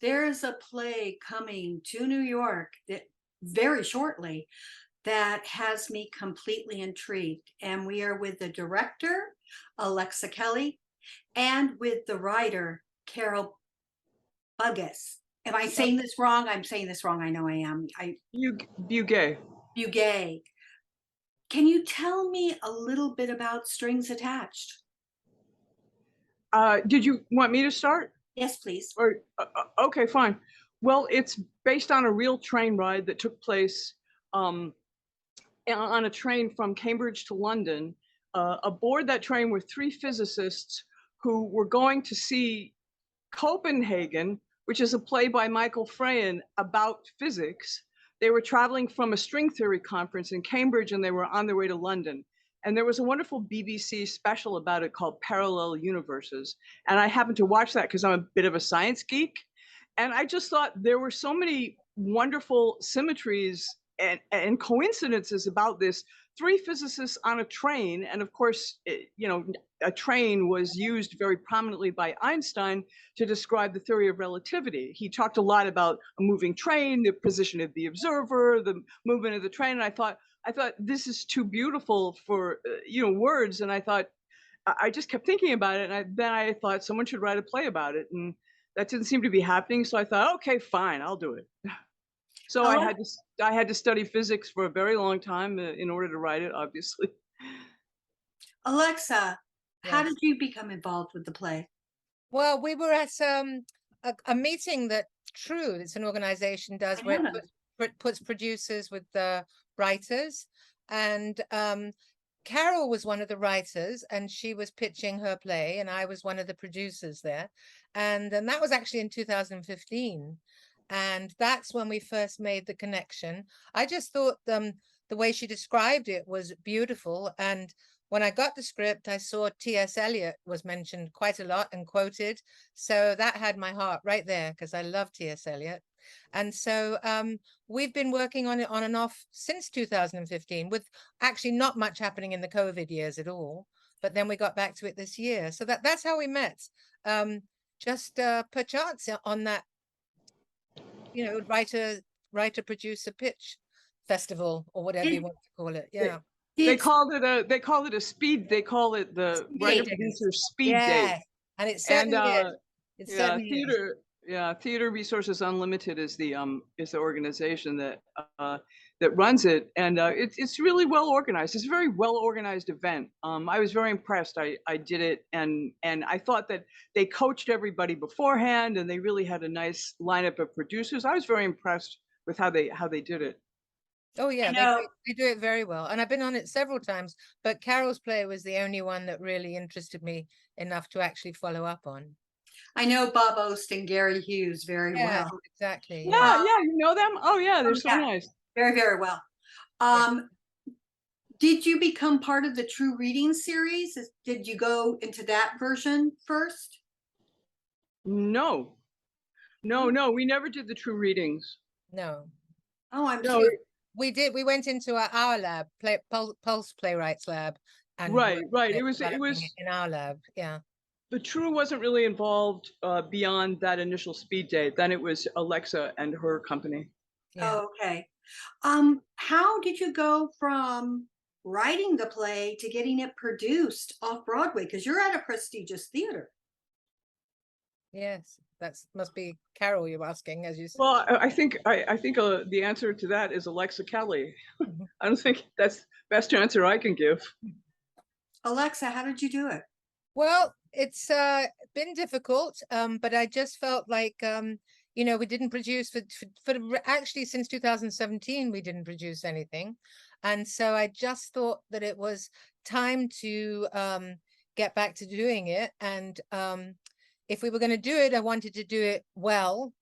there is a play coming to New York that very shortly that has me completely intrigued. And we are with the director, Alexa Kelly, and with the writer, Carol Bugge. Am I saying this wrong? I'm saying this wrong. I know I am. Bugge. Bugge. Can you tell me a little bit about Strings Attached? Did you want me to start? Yes, please. Or okay, fine. Well, it's based on a real train ride that took place on a train from Cambridge to London. Aboard that train were three physicists who were going to see Copenhagen, which is a play by Michael Frayn about physics. They were traveling from a string theory conference in Cambridge and they were on their way to London. And there was a wonderful BBC special about it called Parallel Universes. And I happened to watch that because I'm a bit of a science geek. And I just thought there were so many wonderful symmetries and coincidences about this. Three physicists on a train, and of course, a train was used very prominently by Einstein to describe the theory of relativity. He talked a lot about a moving train, the position of the observer, the movement of the train, and I thought this is too beautiful for words, and I thought I just kept thinking about it, and then I thought someone should write a play about it, and that didn't seem to be happening. So I thought, okay, fine, I'll do it. So Ale- I had to study physics for a very long time in order to write it, obviously. Alexa, how Yes. did you become involved with the play? Well, we were at a meeting that True, it's an organization, does I where know. it puts producers with the writers. And Carol was one of the writers and she was pitching her play, and I was one of the producers there. And that was actually in 2015. And that's when we first made the connection. I just thought the way she described it was beautiful. And when I got the script, I saw T.S. Eliot was mentioned quite a lot and quoted. So that had my heart right there because I love T.S. Eliot. And so we've been working on it on and off since 2015, with actually not much happening in the COVID years at all. But then we got back to it this year. So that's how we met. Just per chance on that, writer producer pitch festival or whatever you Did, want to call it. Yeah. They did called it they call it the writer Speed. producer speed date. Yes. And it And certainly is. It yeah, certainly is. Theater Resources Unlimited is the organization that that runs it, and it's really well organized. It's a very well organized event. I was very impressed. I did it, and I thought that they coached everybody beforehand, and they really had a nice lineup of producers. I was very impressed with how they did it. Oh I yeah, know they do it very well. And I've been on it several times, but Carol's play was the only one that really interested me enough to actually follow up on. I know Bob Ost and Gary Hughes very Yes, well. exactly. Yeah, Yeah. yeah, you know them? Oh yeah, they're Oh, so yeah, nice. very, very well. Yeah. Did you become part of the True Reading series? Did you go into that version first? No, Oh, no, we never did the true readings. No. oh, I'm No, sorry. We did. We went into our lab, Pulse Playwrights Lab, and right, worked right. on it, It developing it was in our lab. Yeah. the True wasn't really involved beyond that initial speed date. Then it was Alexa and her company. Yeah. Oh, okay. How did you go from writing the play to getting it produced off Broadway? Because you're at a prestigious theater. Yes. That's must be Carol you're asking, as you said. Well, I think the answer to that is Alexa Kelly. Mhm. I don't think that's the best answer I can give. Alexa, how did you do it? Well, it's been difficult, but I just felt like we didn't produce actually since 2017 we didn't produce anything, and so I just thought that it was time to get back to doing it, and if we were going to do it, I wanted to do it well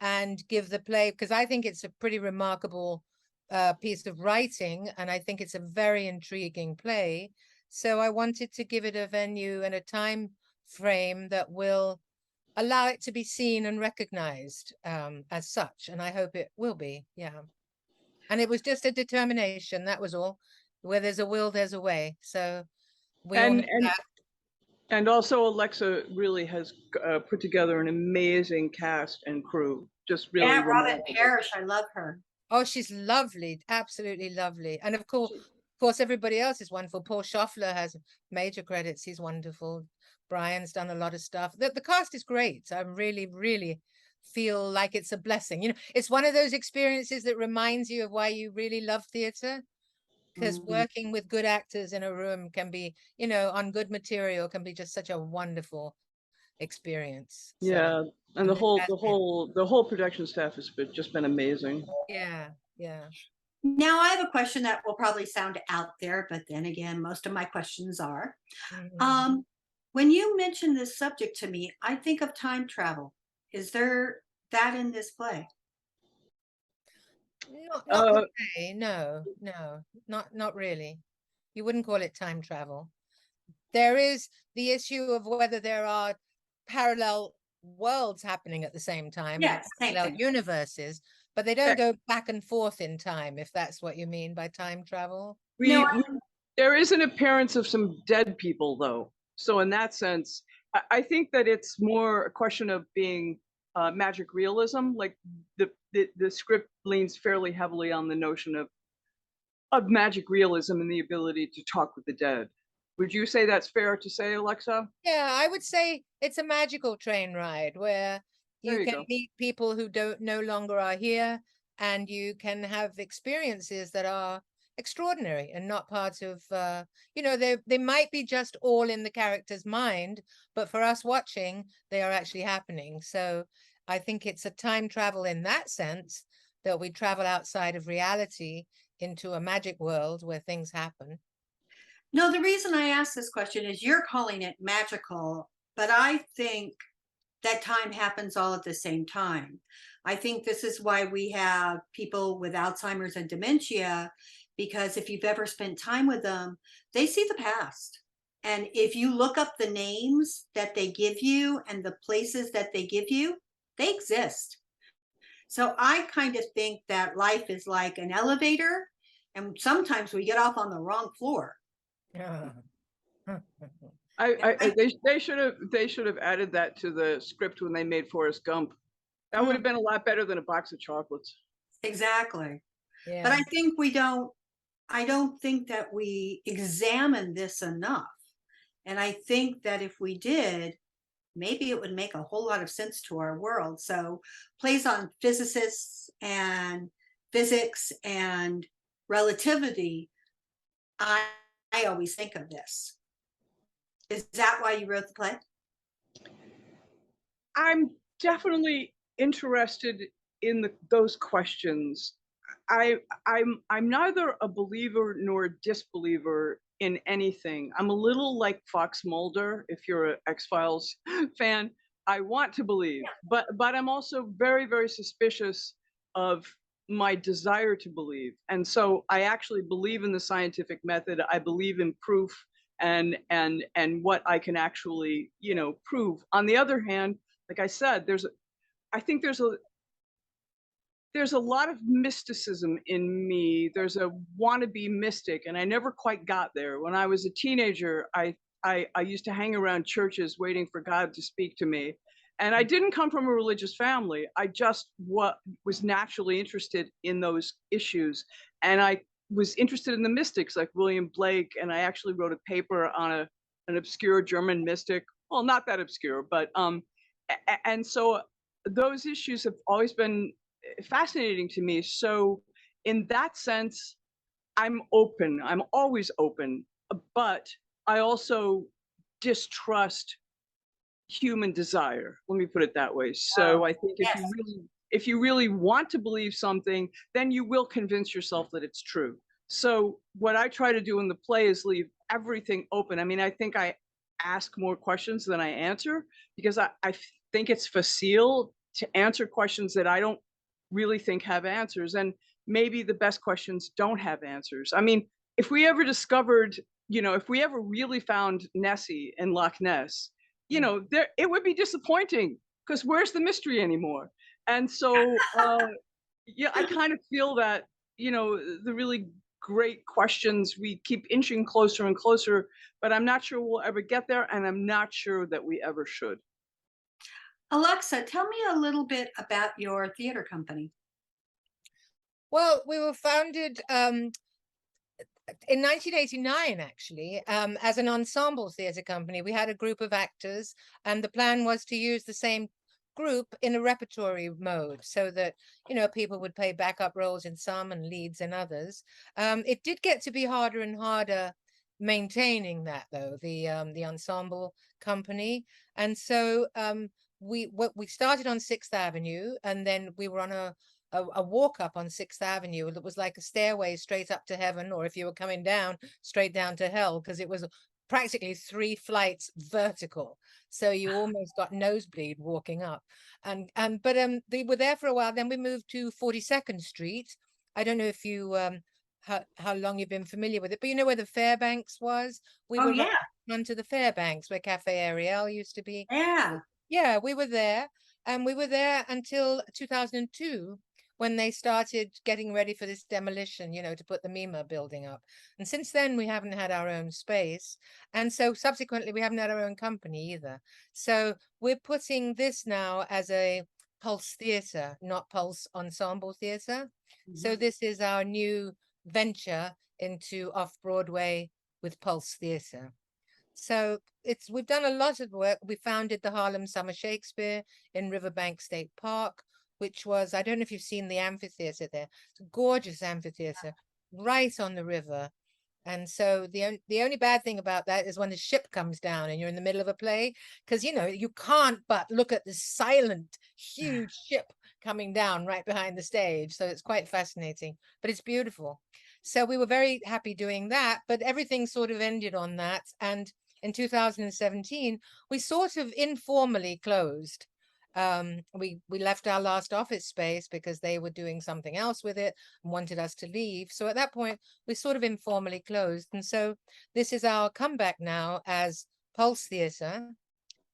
and give the play, because I think it's a pretty remarkable piece of writing, and I think it's a very intriguing play. So I wanted to give it a venue and a time frame that will allow it to be seen and recognized as such. And I hope it will be. Yeah. And it was just a determination. That was all. Where there's a will, there's a way. So we all know And that. And also Alexa really has put together an amazing cast and crew, just really Yeah, Robin remarkable. Parrish, I love her. Oh, she's lovely, absolutely lovely. And of course, everybody else is wonderful. Paul Schaffler has major credits. He's wonderful. Brian's done a lot of stuff. The cast is great. I really, really feel like it's a blessing. It's one of those experiences that reminds you of why you really love theater. Because Mhm. working with good actors in a room can be, on good material can be just such a wonderful experience. So, Yeah, and and the this whole has the been, whole the whole production staff has just been amazing. yeah, yeah. Now, I have a question that will probably sound out there, but then again, most of my questions are. Mhm. Um, when you mention this subject to me, I think of time travel. Is there that in this play? Not per Uh, se, no, no, not really. You wouldn't call it time travel. There is the issue of whether there are parallel worlds happening at the same time and Yes, same parallel thing. universes, but they eh, don't go back and forth in time, if that's what you mean by time travel. No, we there is an appearance of some dead people though, so in that sense, I think that it's more a question of being magic realism. Like the script leans fairly heavily on the notion of magic realism and the ability to talk with the dead. Would you say that's fair to say, Alexa? Yeah, I would say it's a magical train ride where There you you can go. meet people who don't no longer are here, and you can have experiences that are extraordinary and not part of they might be just all in the character's mind, but for us watching, they are actually happening. So I think it's a time travel in that sense, that we travel outside of reality into a magic world where things happen. no, the reason I ask this question is you're calling it magical, but I think that time happens all at the same time. I think this is why we have people with Alzheimer's and dementia, because if you've ever spent time with them, they see the past. And if you look up the names that they give you and the places that they give you, they exist. So I kind of think that life is like an elevator, and sometimes we get off on the wrong floor. And They should have added that to the script when they made Forrest Gump. That would mm, have been a lot better than a box of chocolates. exactly. But Yeah. I think I don't think that we examine this enough. And I think that if we did, maybe it would make a whole lot of sense to our world. So, plays on physicists and physics and relativity, I, I always think of this. Is that why you wrote the play? I'm definitely interested in those questions. I'm neither a believer nor a disbeliever in anything. I'm a little like Fox Mulder, if you're an X-Files fan. I want to believe, but I'm also very, very suspicious of my desire to believe. And so I actually believe in the scientific method. I believe in proof and what I can actually, prove. On the other hand, like I said, I think there's a lot of mysticism in me. There's a wannabe mystic, and I never quite got there. When I was a teenager, I used to hang around churches waiting for God to speak to me. And I didn't come from a religious family. I just was naturally interested in those issues. And I was interested in the mystics like William Blake. And I actually wrote a paper on an obscure German mystic. Well, not that obscure, but and so those issues have always been fascinating to me. So in that sense, I'm open. I'm always open, but I also distrust human desire. Let me put it that way. Oh, So I think yes. if you really want to believe something, then you will convince yourself that it's true. So what I try to do in the play is leave everything open. I mean, I think I ask more questions than I answer because I think it's facile to answer questions that I don't really think have answers. And maybe the best questions don't have answers. I mean, if we ever discovered, if we ever really found Nessie in Loch Ness, there it would be disappointing because where's the mystery anymore? And so, yeah, I kind of feel that the really great questions. We keep inching closer and closer, but I'm not sure we'll ever get there, and I'm not sure that we ever should. Alexa, tell me a little bit about your theater company. Well, we were founded in 1989, actually, as an ensemble theatre company. We had a group of actors, and the plan was to use the same group in a repertory mode so that, people would play backup roles in some and leads in others. It did get to be harder and harder maintaining that, though, the ensemble company. And so we started on Sixth Avenue, and then we were on a walk up on Sixth Avenue that was like a stairway straight up to heaven, or if you were coming down, straight down to hell, because it was practically 3 flights vertical. So you almost got nosebleed walking up. But they were there for a while. Then we moved to 42nd Street. I don't know if you how long you've been familiar with it, but you know where the Fairbanks was? We Oh, were yeah. right onto the Fairbanks where Cafe Ariel used to be. Yeah. Yeah, we were there, and we were there until 2002 when they started getting ready for this demolition, to put the MEMA building up. And since then, we haven't had our own space. And so subsequently, we haven't had our own company either. So we're putting this now as a Pulse Theatre, not Pulse Ensemble Theatre. So Mhm. this is our new venture into off-Broadway with Pulse Theatre. So we've done a lot of work. We founded the Harlem Summer Shakespeare in Riverbank State Park, which was, I don't know if you've seen the amphitheater there. It's a gorgeous amphitheater right on the river. And so the only bad thing about that is when the ship comes down and you're in the middle of a play, because you can't but look at this silent, huge ship coming down right behind the stage. So it's quite fascinating, but it's beautiful. So we were very happy doing that, but everything sort of ended on that. And in 2017, we sort of informally closed. We left our last office space because they were doing something else with it and wanted us to leave. So at that point, we sort of informally closed. And so this is our comeback now as Pulse Theatre,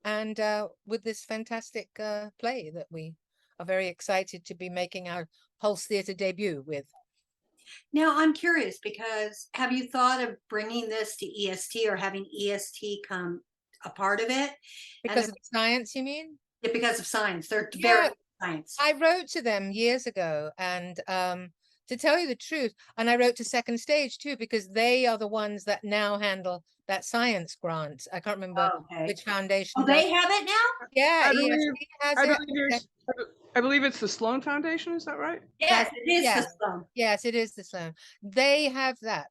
and with this fantastic play that we are very excited to be making our Pulse Theatre debut with. Now, I'm curious because have you thought of bringing this to EST or having EST come a part of it? Because of the science, you mean? Yeah, because of science. They're Yeah, very science. I wrote to them years ago, and to tell you the truth, and I wrote to Second Stage too, because they are the ones that now handle that science grant. I can't remember Okay. which foundation Oh, does. they have it now? Yeah, I EST believe, has I it. believe yours, I believe it's the Sloan Foundation. Is that right? Yes, it is the Yes. Sloan. Yes, it is the Sloan. They have that.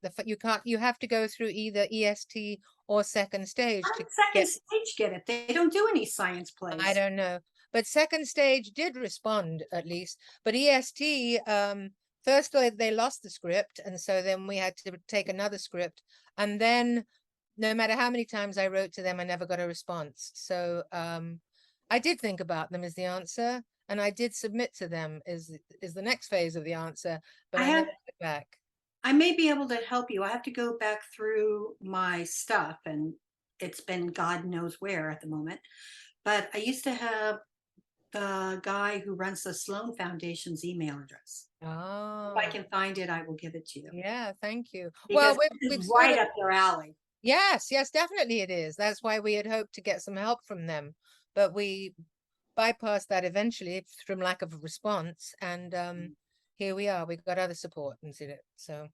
You have to go through either EST or Second Stage How to did Second get. Stage get it? They don't do any science I plays. don't know. But Second Stage did respond at least. But EST, first they lost the script, and so then we had to take another script. And then no matter how many times I wrote to them, I never got a response. So I did think about them as the answer, and I did submit to them is the next phase of the answer, but I never went back. I may be able to help you. I have to go back through my stuff, and it's been God knows where at the moment. But I used to have the guy who runs the Sloan Foundation's email address. If I Oh, can find it, I will give it to you yeah, thank you. because Well, this we've is sort right of. up their alley. Yes, yes, definitely it is. That's why we had hoped to get some help from them, but we bypassed that eventually from lack of a response. And here we are. We've got other support and did it. So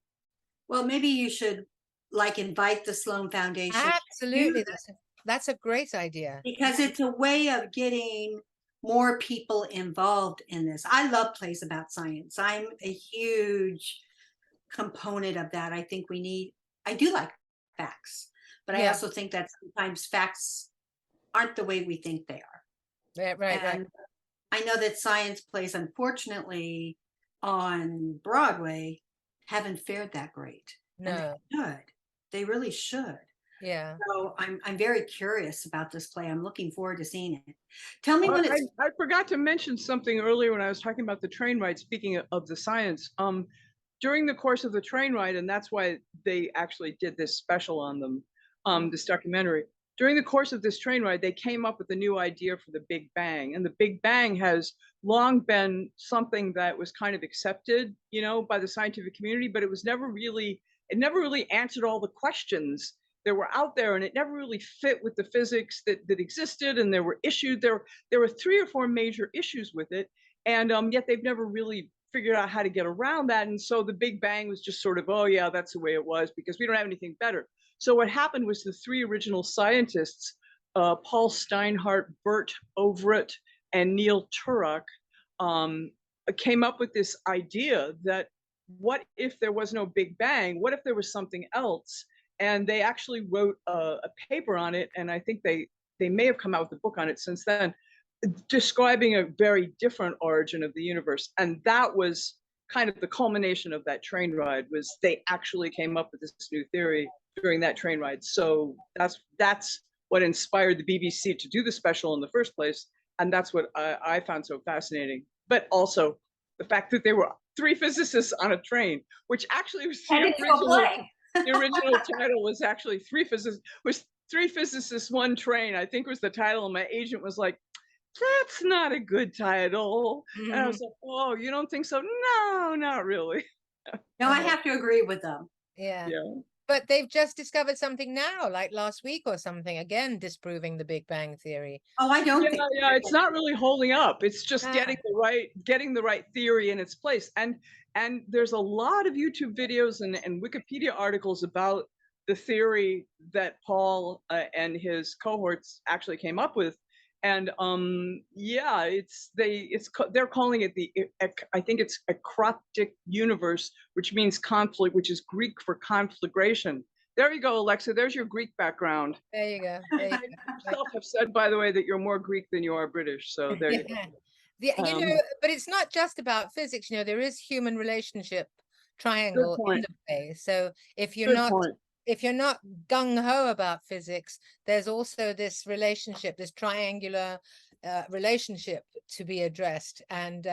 Well, maybe you should like invite the Sloan Foundation absolutely, that's a great idea. because it's a way of getting more people involved in this. I love plays about science. I'm a huge component of that. I do like facts, but I Yeah, also think that sometimes facts aren't the way we think they are. yeah, right, right. And I know that science plays, unfortunately, on Broadway haven't fared that great. And they No, should. They really should. yeah. So I'm very curious about this play. I'm looking forward to seeing it. Tell me Oh, when it's I forgot to mention something earlier when I was talking about the train ride. Speaking of the science, during the course of the train ride, and that's why they actually did this special on them, this documentary. During the course of this train ride, they came up with a new idea for the Big Bang, and the Big Bang has long been something that was kind of accepted, you know, by the scientific community, but it never really answered all the questions that were out there, and it never really fit with the physics that existed. And there were issues. There were 3 or 4 major issues with it, and yet they've never really figured out how to get around that. And so the Big Bang was just sort of, oh yeah, that's the way it was because we don't have anything better. So what happened was the 3 original scientists, Paul Steinhardt, Bert Overett, and Neil Turok, came up with this idea that what if there was no Big Bang? What if there was something else? And they actually wrote a paper on it, and I think they may have come out with a book on it since then, describing a very different origin of the universe. And that was kind of the culmination of that train ride, was they actually came up with this new theory during that train ride. So that's what inspired the BBC to do the special in the first place. And that's what I found so fascinating. But also the fact that there were 3 physicists on a train, which actually was the original title was actually 3 physicists, 1 train, I think was the title. And my agent was like, that's not a good title. And I was like, oh, you don't think so? No, not really. No, I have to agree with them. Yeah. Yeah. But they've just discovered something now, like last week or something, again, disproving the Big Bang theory. Oh, I don't think. Yeah, it's not really holding up. It's just getting the right theory in its place. And there's a lot of YouTube videos and Wikipedia articles about the theory that Paul and his cohorts actually came up with. And yeah, they're calling it I think it's ecroptic universe, which means conflict, which is Greek for conflagration. There you go, Alexa. There's your Greek background. There you go. There you go. Yourself have said, by the way, that you're more Greek than you are British. So there you go. You know, but it's not just about physics. You know, there is human relationship triangle in the play. So if you're not gung-ho about physics, there's also this relationship, this triangular relationship to be addressed. And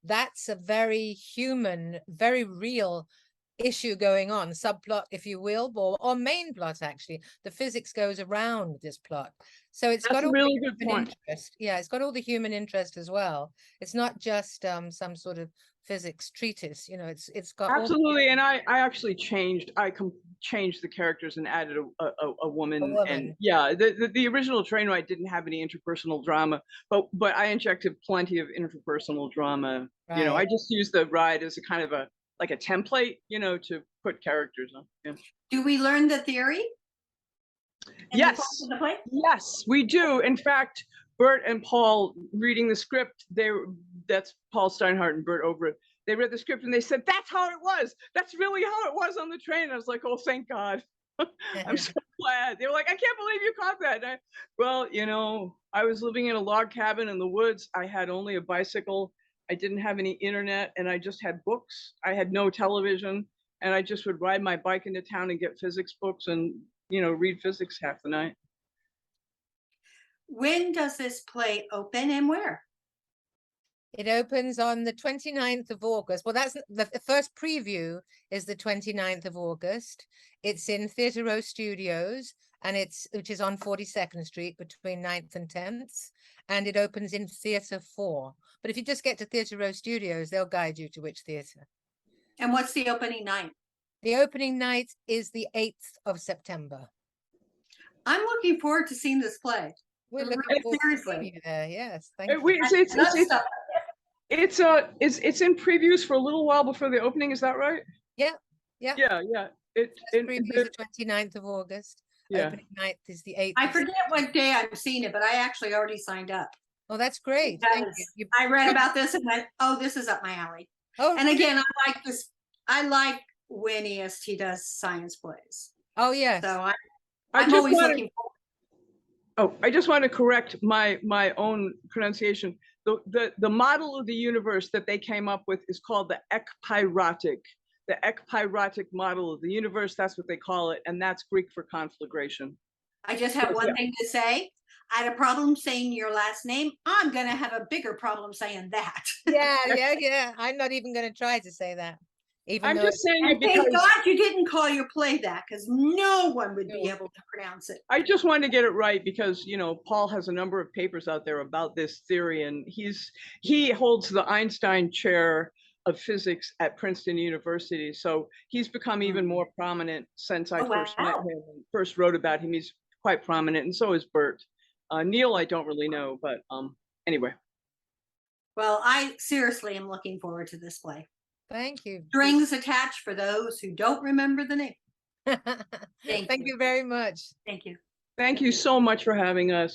that's a very human, very real issue going on, subplot, if you will, or main plot, actually. The physics goes around this plot. So it's got all really the good human point. interest. Yeah, it's got all the human interest as well. It's not just some sort of physics treatise, you know, it's got absolutely. And I actually changed the characters and added a woman. And yeah, the original train ride didn't have any interpersonal drama, but I injected plenty of interpersonal drama. Right. You know, I just used the ride as a kind of like a template, you know, to put characters on. Yeah. Do we learn the theory? Yes. Yes, we do. In fact, Bert and Paul reading the script, that's Paul Steinhardt and Bert Overett. They read the script and they said, that's how it was. That's really how it was on the train. I was like, oh, thank God. I'm so glad. They were like, I can't believe you caught that. Well, you know, I was living in a log cabin in the woods. I had only a bicycle. I didn't have any internet, and I just had books. I had no television, and I just would ride my bike into town and get physics books and, you know, read physics half the night. When does this play open and where? It opens on the 29th of August. Well, that's the first preview is the 29th of August. It's in Theatre Row Studios, and which is on 42nd Street between 9th and 10th. And it opens in Theatre 4. But if you just get to Theatre Row Studios, they'll guide you to which theatre. And what's the opening night? The opening night is the 8th of September. I'm looking forward to seeing this play. We're looking forward to seeing you there. Yes, thank you. It's in previews for a little while before the opening. Is that right? Yeah. It's previews the 29th of August. Yeah. Opening night is the 8th. I forget what day I'm seeing it, but I actually already signed up. Oh, that's great. Thank you. I read about this and went, oh, this is up my alley. Oh, and again, I like this. I like when EST does science plays. Oh, yes. So I'm always looking forward. Oh, I just want to correct my own pronunciation. The model of the universe that they came up with is called the ekpyrotic. The ekpyrotic model of the universe, that's what they call it, and that's Greek for conflagration. I just have one thing to say. I had a problem saying your last name. I'm going to have a bigger problem saying that. Yeah. I'm not even going to try to say that. even I'm though just saying And it because thank God you didn't call your play that, because no one would be No. able to pronounce it. I just wanted to get it right because, you know, Paul has a number of papers out there about this theory, and he holds the Einstein Chair of Physics at Princeton University. So he's become even more prominent since I Oh, first met wow. him and first wrote about him. He's quite prominent, and so is Bert. Neil, I don't really know, but anyway. Well, I seriously am looking forward to this play. thank you. Strings attached for those who don't remember the name. Thank you. you very much. Thank you. Thank you so much for having us.